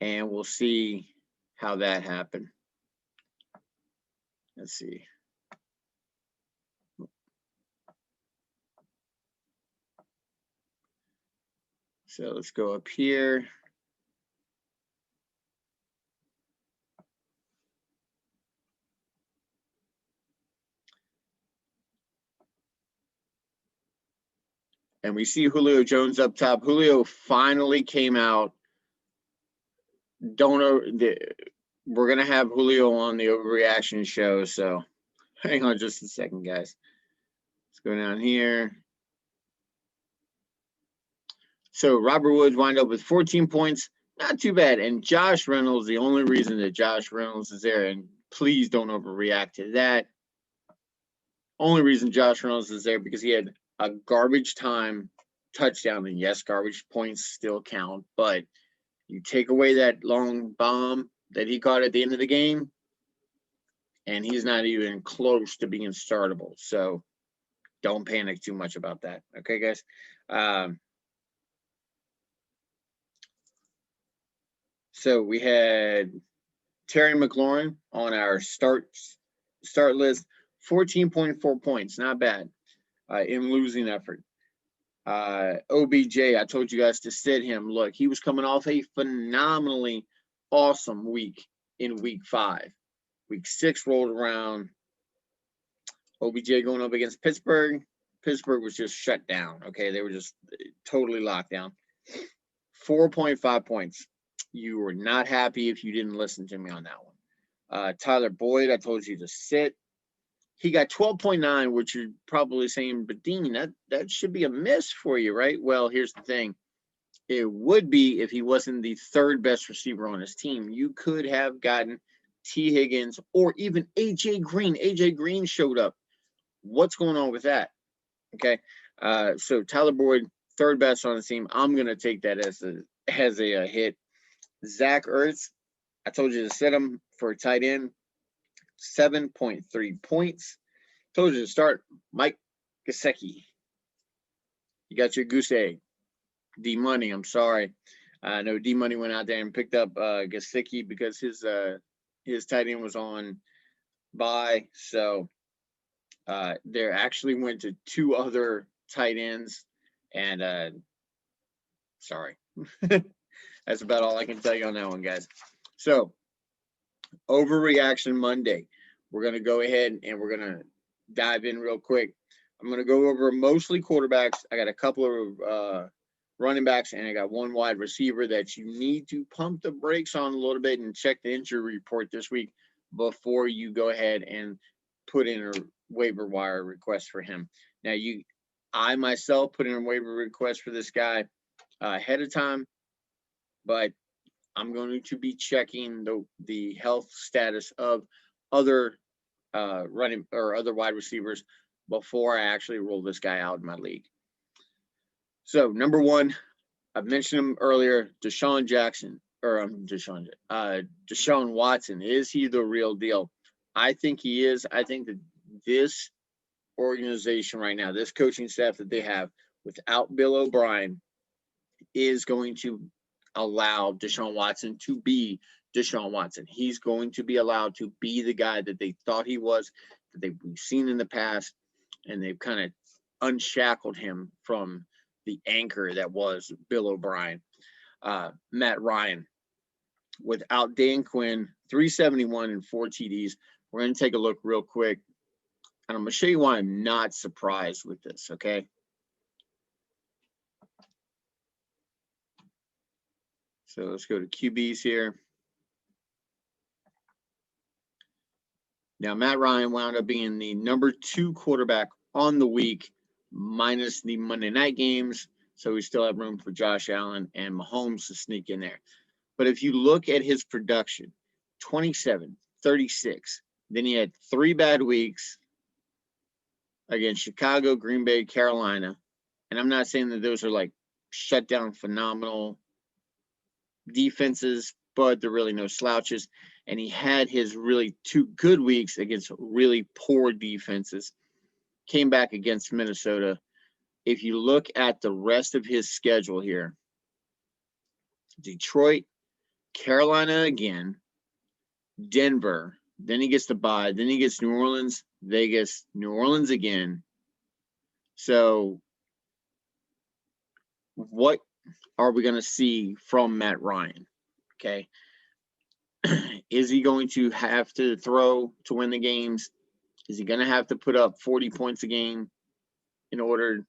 and we'll see how that happened. Let's see. So let's go up here. And we see Julio Jones up top. Julio finally came out. We're going to have Julio on the overreaction show. So hang on just a second, guys. Let's go down here. So Robert Woods wind up with 14 points. Not too bad. And Josh Reynolds, the only reason that Josh Reynolds is there, and please don't overreact to that. Only reason Josh Reynolds is there because he had a garbage time touchdown. And yes, garbage points still count. But you take away that long bomb that he caught at the end of the game, and he's not even close to being startable. So don't panic too much about that. Okay, guys? So we had Terry McLaurin on our start list, 14.4 points, not bad in losing effort. OBJ, I told you guys to sit him. Look, he was coming off a phenomenally awesome week in week 5. Week 6 rolled around. OBJ going up against Pittsburgh. Pittsburgh was just shut down. Okay, they were just totally locked down. 4.5 points. You were not happy if you didn't listen to me on that one. Tyler Boyd, I told you to sit. He got 12.9, which you're probably saying, but Dean, that should be a miss for you, right? Well, here's the thing. It would be if he wasn't the third best receiver on his team. You could have gotten T. Higgins or even A.J. Green. A.J. Green showed up. What's going on with that? Okay, so Tyler Boyd, third best on the team. I'm going to take that as a hit. Zach Ertz, I told you to set him for a tight end, 7.3 points. Told you to start Mike Gesicki. You got your goose egg. D-Money, I'm sorry. I know D-Money went out there and picked up Gesicki because his tight end was on bye. So there actually went to 2 other tight ends. And sorry. That's about all I can tell you on that one, guys. So, overreaction Monday. We're going to go ahead and we're going to dive in real quick. I'm going to go over mostly quarterbacks. I got a couple of running backs, and I got one wide receiver that you need to pump the brakes on a little bit and check the injury report this week before you go ahead and put in a waiver wire request for him. Now, I myself put in a waiver request for this guy ahead of time, but I'm going to be checking the health status of other running or other wide receivers before I actually roll this guy out in my league. So number 1, I've mentioned him earlier, Deshaun Watson. Is he the real deal? I think he is. I think that this organization right now, this coaching staff that they have without Bill O'Brien, is going to allow Deshaun Watson to be Deshaun Watson. He's going to be allowed to be the guy that they thought he was, that we've seen in the past, and they've kind of unshackled him from the anchor that was Bill O'Brien. Matt Ryan, without Dan Quinn, 371 and 4 TDs. We're going to take a look real quick, and I'm going to show you why I'm not surprised with this, okay? So let's go to QBs here. Now, Matt Ryan wound up being the number 2 quarterback on the week, minus the Monday night games. So we still have room for Josh Allen and Mahomes to sneak in there. But if you look at his production, 27, 36, then he had 3 bad weeks against Chicago, Green Bay, Carolina. And I'm not saying that those are like shut down phenomenal defenses, but they're really no slouches. And he had his really 2 good weeks against really poor defenses. Came back against Minnesota. If you look at the rest of his schedule here, Detroit, Carolina again, Denver, then he gets the bye, then he gets New Orleans, Vegas, New Orleans again. So what are we going to see from Matt Ryan? Okay. Is he going to have to throw to win the games? Is he going to have to put up 40 points a game in order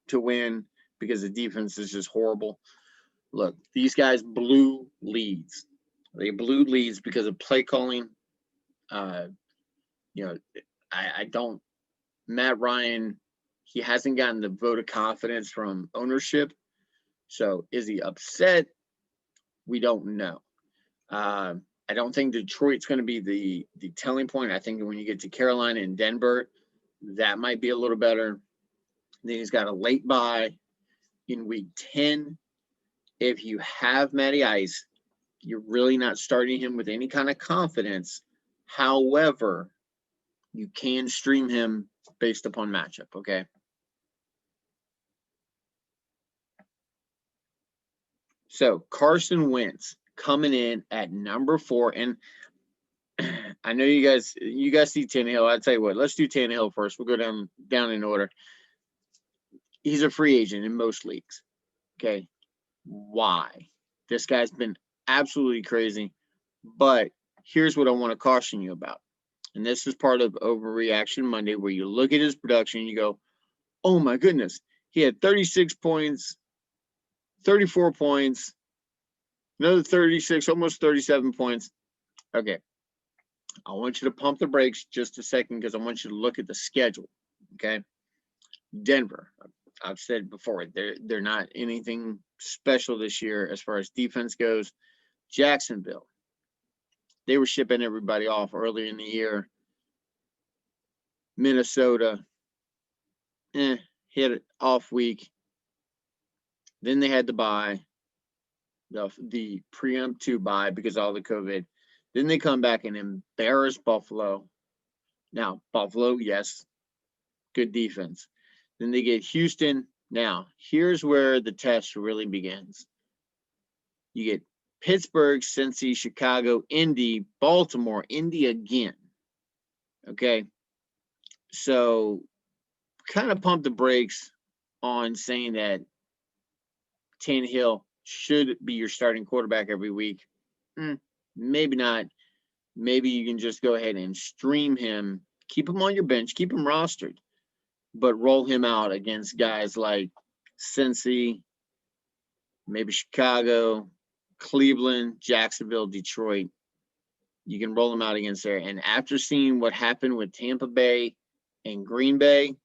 to win because the defense is just horrible? Look, these guys blew leads. They blew leads because of play calling. You know, I don't. Matt Ryan, he hasn't gotten the vote of confidence from ownership. So is he upset? We don't know. I don't think Detroit's going to be the telling point. I think when you get to Carolina and Denver, that might be a little better. Then he's got a late bye in week 10. If you have Matty Ice, you're really not starting him with any kind of confidence. However, you can stream him based upon matchup, okay? So Carson Wentz coming in at number 4. And I know you guys see Tannehill. I'll tell you what, let's do Tannehill first. We'll go down in order. He's a free agent in most leagues. Okay. Why? This guy's been absolutely crazy. But here's what I want to caution you about. And this is part of Overreaction Monday, where you look at his production and you go, oh my goodness, he had 36 points, 34 points, another 36, almost 37 points. Okay. I want you to pump the brakes just a second because I want you to look at the schedule. Okay. Denver, I've said before, they're not anything special this year as far as defense goes. Jacksonville, they were shipping everybody off earlier in the year. Minnesota, hit an off week. Then they had to buy the preemptive buy because of all the COVID. Then they come back and embarrass Buffalo. Now, Buffalo, yes, good defense. Then they get Houston. Now, here's where the test really begins. You get Pittsburgh, Cincy, Chicago, Indy, Baltimore, Indy again. Okay. So kind of pump the brakes on saying that Tannehill should be your starting quarterback every week. Maybe not. Maybe you can just go ahead and stream him, keep him on your bench, keep him rostered, but roll him out against guys like Cincy, maybe Chicago, Cleveland, Jacksonville, Detroit. You can roll him out against there. And after seeing what happened with Tampa Bay and Green Bay,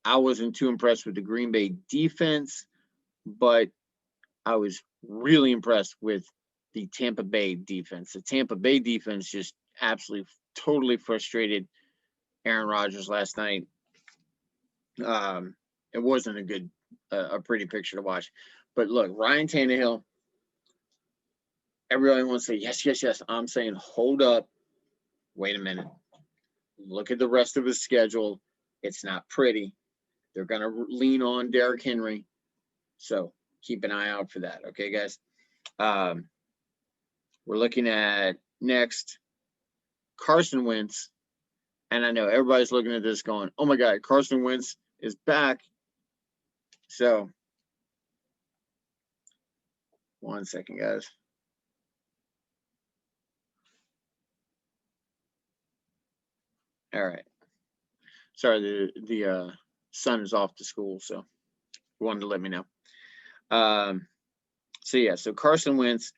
I wasn't too impressed with the Green Bay defense, but I was really impressed with the Tampa Bay defense. The Tampa Bay defense just absolutely, totally frustrated Aaron Rodgers last night. It wasn't a pretty picture to watch. But look, Ryan Tannehill, everybody wants to say, yes, yes, yes. I'm saying, hold up. Wait a minute. Look at the rest of his schedule. It's not pretty. They're going to lean on Derrick Henry. So keep an eye out for that. Okay, guys? We're looking at next Carson Wentz. And I know everybody's looking at this going, oh, my God, Carson Wentz is back. So, one second, guys. All right. Sorry, the son is off to school, so he wanted to let me know. So Carson Wentz,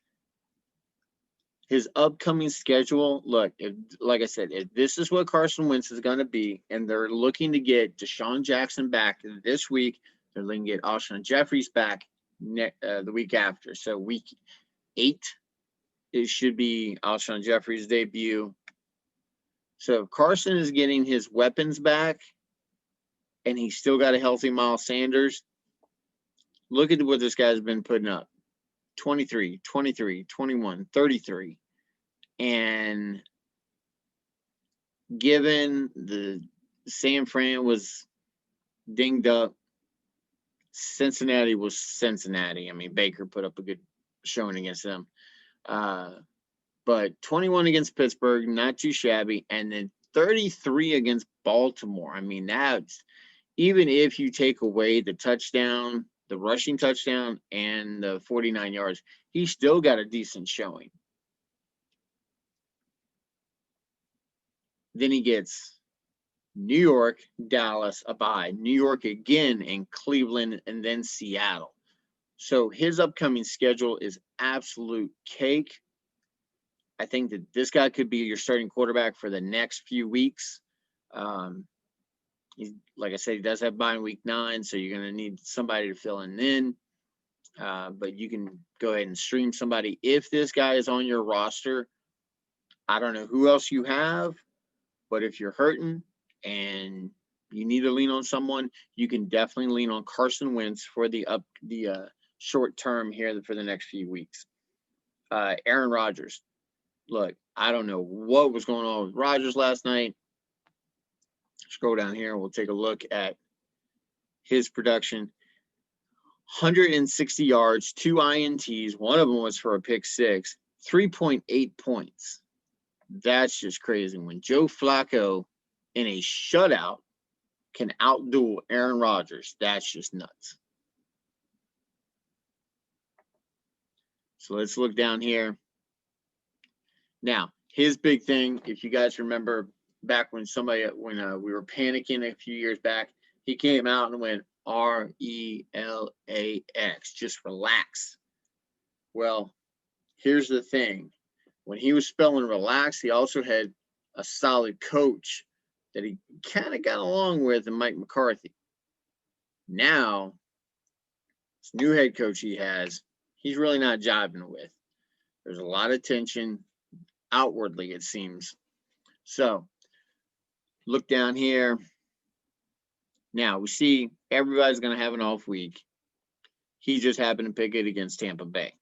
his upcoming schedule, look, like I said, if this is what Carson Wentz is going to be, and they're looking to get Deshaun Jackson back this week, they're looking to get Alshon Jeffries back the week after. So week 8, it should be Alshon Jeffries' debut. So if Carson is getting his weapons back and he's still got a healthy Miles Sanders, look at what this guy's been putting up. 23, 23, 21, 33. And given the San Fran was dinged up, Cincinnati was Cincinnati. I mean, Baker put up a good showing against them. But 21 against Pittsburgh, not too shabby. And then 33 against Baltimore. I mean, that's, even if you take away the touchdown, the rushing touchdown, and the 49 yards, he still got a decent showing. Then he gets New York, Dallas, a bye, New York again, and Cleveland, and then Seattle. So his upcoming schedule is absolute cake. I think that this guy could be your starting quarterback for the next few weeks. Like I said, he does have bye in week 9, so you're going to need somebody to fill in then. But you can go ahead and stream somebody. If this guy is on your roster, I don't know who else you have, but if you're hurting and you need to lean on someone, you can definitely lean on Carson Wentz for the short term here for the next few weeks. Aaron Rodgers. Look, I don't know what was going on with Rodgers last night. Scroll down here. We'll take a look at his production. 160 yards, 2 INTs. One of them was for a pick 6. 3.8 points. That's just crazy. When Joe Flacco in a shutout can outduel Aaron Rodgers, that's just nuts. So let's look down here. Now, his big thing, if you guys remember back when we were panicking a few years back, he came out and went RELAX, just relax. Well, here's the thing. When he was spelling relax, he also had a solid coach that he kind of got along with, and Mike McCarthy. Now, this new head coach he has, he's really not jiving with. There's a lot of tension outwardly, it seems. So, look down here. Now, we see everybody's going to have an off week. He just happened to pick it against Tampa Bay.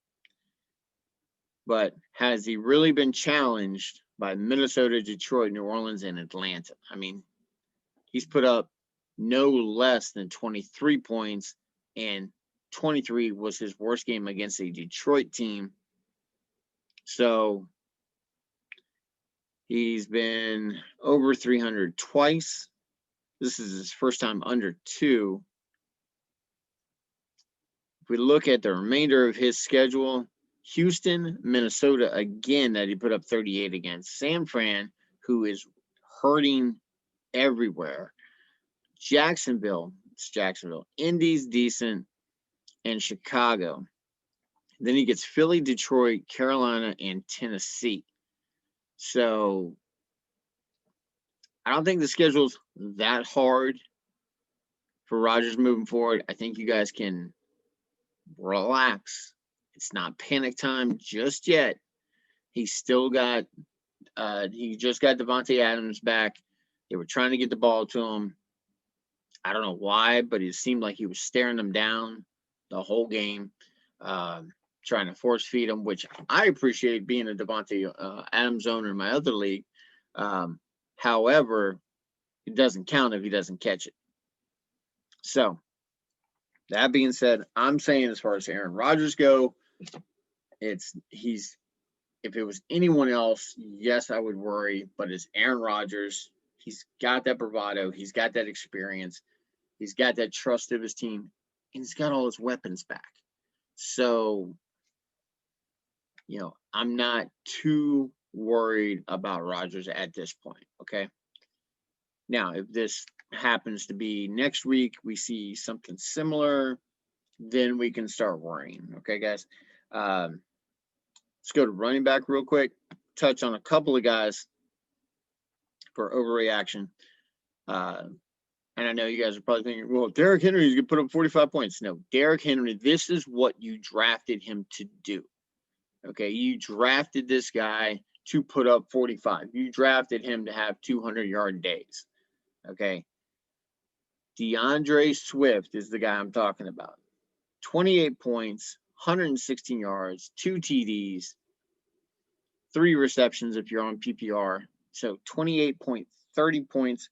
But has he really been challenged by Minnesota, Detroit, New Orleans, and Atlanta? I mean, he's put up no less than 23 points, and 23 was his worst game against a Detroit team. So he's been over 300 twice. This is his first time under 2. If we look at the remainder of his schedule, Houston, Minnesota, again, that he put up 38 against. San Fran, who is hurting everywhere. Jacksonville, it's Jacksonville. Indy's decent, and Chicago. Then he gets Philly, Detroit, Carolina, and Tennessee. So I don't think the schedule's that hard for Rodgers moving forward. I think you guys can relax. It's not panic time just yet. He's still got he just got Devontae Adams back. They were trying to get the ball to him. I don't know why, but it seemed like he was staring them down the whole game, trying to force feed him, which I appreciate being a Devontae Adams owner in my other league. However, it doesn't count if he doesn't catch it. So, that being said, I'm saying as far as Aaron Rodgers go, if it was anyone else, yes, I would worry, but it's Aaron Rodgers. He's got that bravado. He's got that experience. He's got that trust of his team, and he's got all his weapons back. So, I'm not too worried about Rodgers at this point, okay? Now, if this happens to be next week, we see something similar, then we can start worrying, okay, guys? Let's go to running back real quick, touch on a couple of guys for overreaction. And I know you guys are probably thinking, well, Derrick Henry is going to put up 45 points. No, Derrick Henry, this is what you drafted him to do. Okay, you drafted this guy to put up 45. You drafted him to have 200-yard days. Okay. DeAndre Swift is the guy I'm talking about. 28 points, 116 yards, 2 TDs, 3 receptions if you're on PPR. So 28 30 points.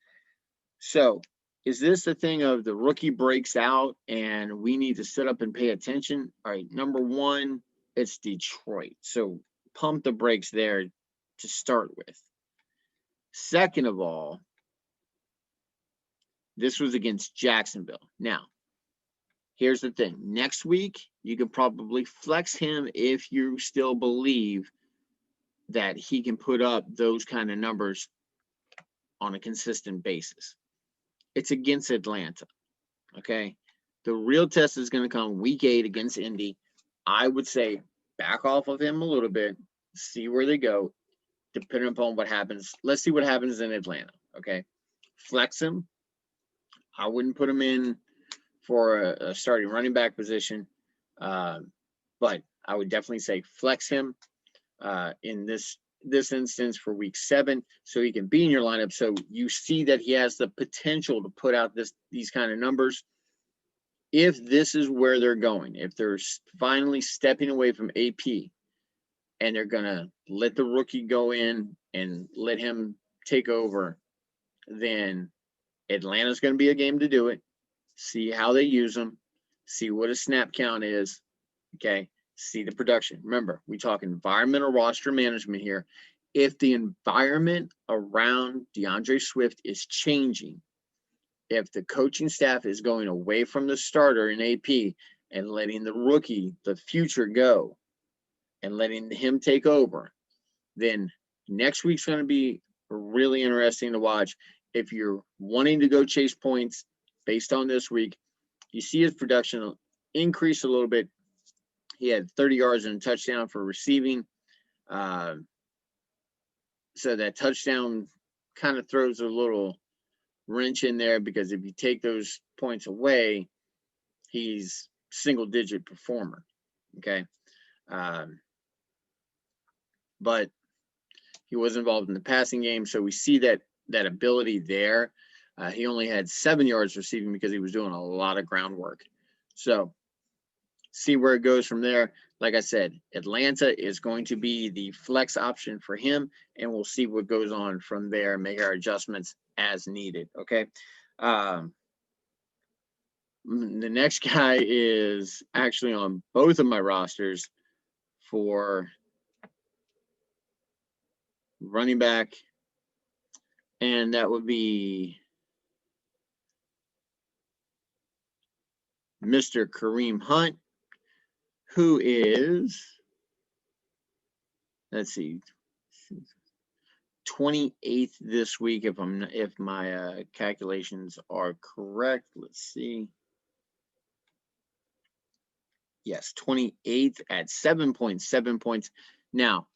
So is this the thing of the rookie breaks out and we need to sit up and pay attention? All right, number one, it's Detroit. So pump the brakes there to start with. Second of all, this was against Jacksonville. Now, here's the thing. Next week, you could probably flex him if you still believe that he can put up those kind of numbers on a consistent basis. It's against Atlanta, okay? The real test is going to come week 8 against Indy. I would say back off of him a little bit, see where they go, depending upon what happens. Let's see what happens in Atlanta, okay? Flex him. I wouldn't put him in for a starting running back position, but I would definitely say flex him in this instance for week 7, so he can be in your lineup. So you see that he has the potential to put out these kind of numbers. If this is where they're going, if they're finally stepping away from AP and they're gonna let the rookie go in and let him take over, then Atlanta's going to be a game to do it. See how they use them. See what a snap count is. Okay. See the production. Remember, we talk environmental roster management here. If the environment around DeAndre Swift is changing, if the coaching staff is going away from the starter in AP and letting the rookie, the future, go and letting him take over, then next week's going to be really interesting to watch. If you're wanting to go chase points based on this week, you see his production increase a little bit. He had 30 yards and a touchdown for receiving. So that touchdown kind of throws a little wrench in there, because if you take those points away, he's single-digit performer. Okay. But he was involved in the passing game, so we see that ability there. He only had 7 yards receiving because he was doing a lot of groundwork. So see where it goes from there. Like I said, Atlanta is going to be the flex option for him, and we'll see what goes on from there, make our adjustments as needed, okay? The next guy is actually on both of my rosters for running back, and that would be Mr. Kareem Hunt, who is, let's see, 28th this week, if my calculations are correct. Let's see. Yes, 28th at 7.7 points. Now,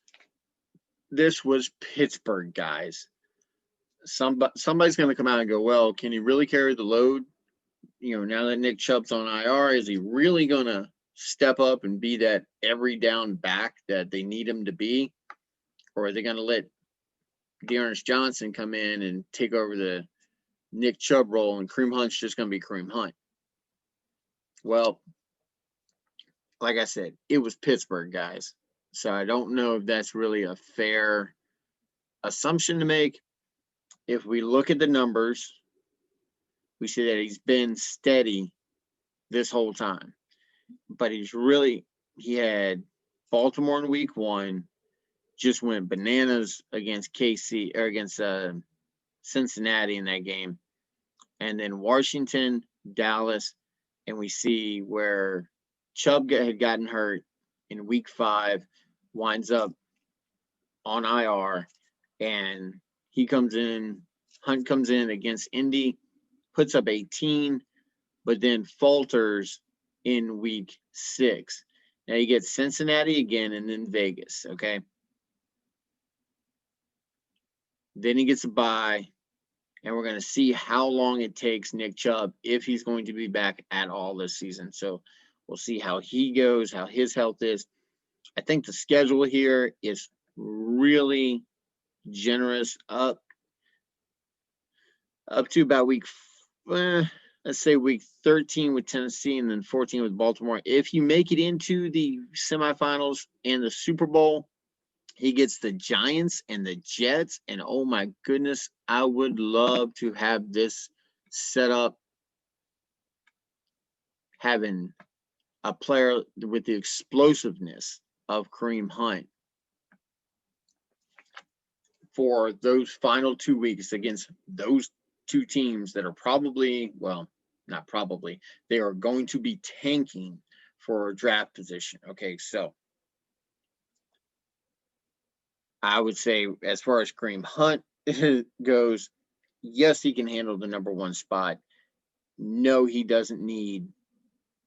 this was Pittsburgh, guys. Somebody's going to come out and go, well, can he really carry the load? You know, now that Nick Chubb's on IR, is he really going to step up and be that every down back that they need him to be? Or are they going to let Dearness Johnson come in and take over the Nick Chubb role, and Kareem Hunt's just going to be Kareem Hunt? Well, like I said, it was Pittsburgh, guys. So I don't know if that's really a fair assumption to make. If we look at the numbers, we see that he's been steady this whole time. But he had Baltimore in week 1, just went bananas against KC, or against Cincinnati in that game. And then Washington, Dallas, and we see where Chubb had gotten hurt in week 5, winds up on IR, and Hunt comes in against Indy, puts up 18, but then falters in week 6. Now you get Cincinnati again and then Vegas, okay? Then he gets a bye, and we're going to see how long it takes Nick Chubb, if he's going to be back at all this season. So we'll see how he goes, how his health is. I think the schedule here is really generous up to about let's say week 13 with Tennessee, and then 14 with Baltimore. If you make it into the semifinals and the Super Bowl, he gets the Giants and the Jets, and oh my goodness, I would love to have this set up having a player with the explosiveness of Kareem Hunt for those final 2 weeks against those two teams that are probably, well, not probably, they are going to be tanking for draft position. Okay, so I would say as far as Kareem Hunt goes, yes, he can handle the number one spot. No, he doesn't need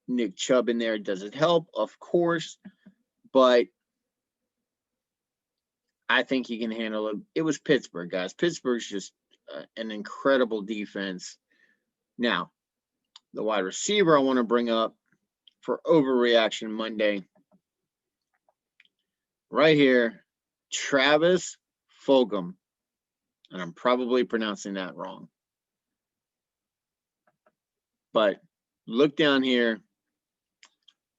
Nick Chubb in there. Does it help? Of course, but I think he can handle it. It was Pittsburgh, guys. Pittsburgh's just an incredible defense. Now, the wide receiver I want to bring up for overreaction Monday, right here, Travis Fulgham. And I'm probably pronouncing that wrong. But look down here.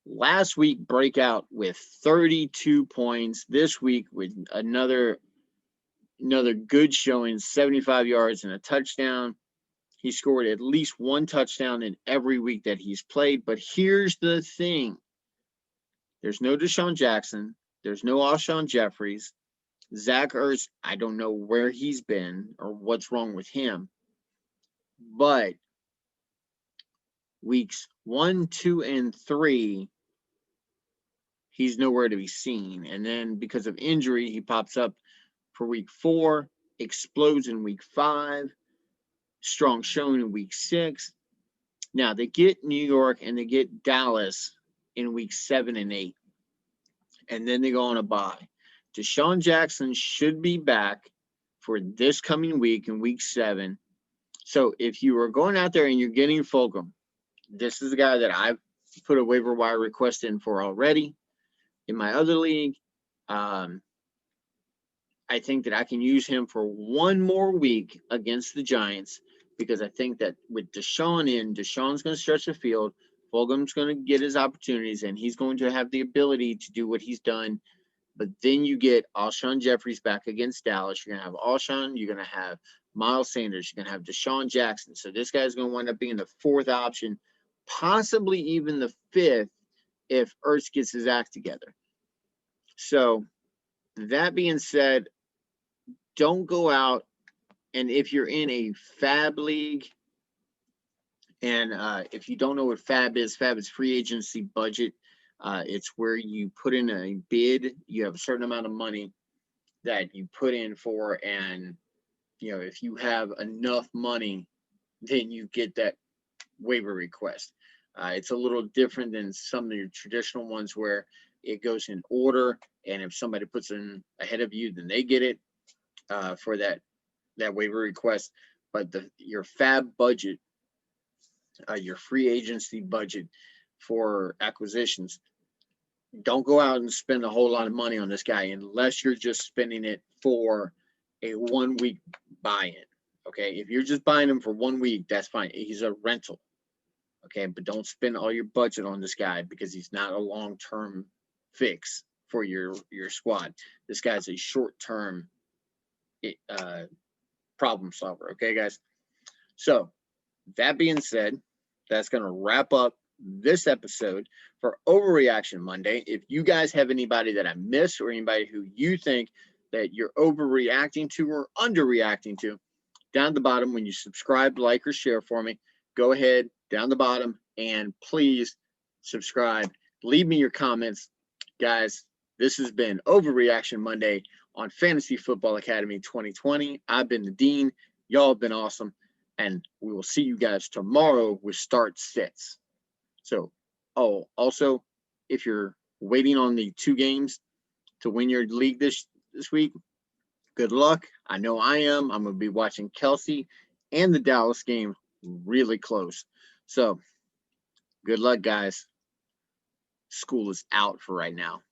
Last week, breakout with 32 points. This week with another good showing, 75 yards and a touchdown. He scored at least one touchdown in every week that he's played. But here's the thing. There's no Deshaun Jackson. There's no Alshon Jeffries. Zach Ertz, I don't know where he's been or what's wrong with him. But weeks 1, 2, and 3, he's nowhere to be seen. And then because of injury, he pops up for week 4, explodes in week 5, strong showing in week 6. Now, they get New York and they get Dallas in week 7 and 8. And then they go on a bye. Deshaun Jackson should be back for this coming week in week 7. So if you are going out there and you're getting Fulgham, this is a guy that I've put a waiver wire request in for already. In my other league, I think that I can use him for one more week against the Giants because I think that with Deshaun in, Deshaun's going to stretch the field. Fulgham's going to get his opportunities, and he's going to have the ability to do what he's done. But then you get Alshon Jeffries back against Dallas. You're going to have Alshon. You're going to have Miles Sanders. You're going to have Deshaun Jackson. So this guy's going to wind up being the 4th option, possibly even the 5th if Ertz gets his act together. So that being said, don't go out, and if you're in a fab league, and if you don't know what fab is free agency budget. It's where you put in a bid. You have a certain amount of money that you put in for, and if you have enough money, then you get that waiver request. It's a little different than some of your traditional ones where it goes in order, and if somebody puts in ahead of you, then they get it for that waiver request. But your fab budget, your free agency budget for acquisitions, don't go out and spend a whole lot of money on this guy unless you're just spending it for a 1 week buy-in. Okay, if you're just buying him for 1 week, that's fine. He's a rental. Okay, but don't spend all your budget on this guy because he's not a long-term fix for your squad. This guy's a short-term problem solver. Okay, guys. So that being said, that's going to wrap up this episode for Overreaction Monday. If you guys have anybody that I missed or anybody who you think that you're overreacting to or underreacting to, down at the bottom when you subscribe, like, or share for me, go ahead down the bottom and please subscribe. Leave me your comments. Guys, this has been Overreaction Monday on Fantasy Football Academy 2020. I've been the Dean. Y'all have been awesome. And we will see you guys tomorrow with start sits. So, also, if you're waiting on the 2 games to win your league this week, good luck. I know I am. I'm going to be watching Kelsey and the Dallas game really close. So, good luck, guys. School is out for right now.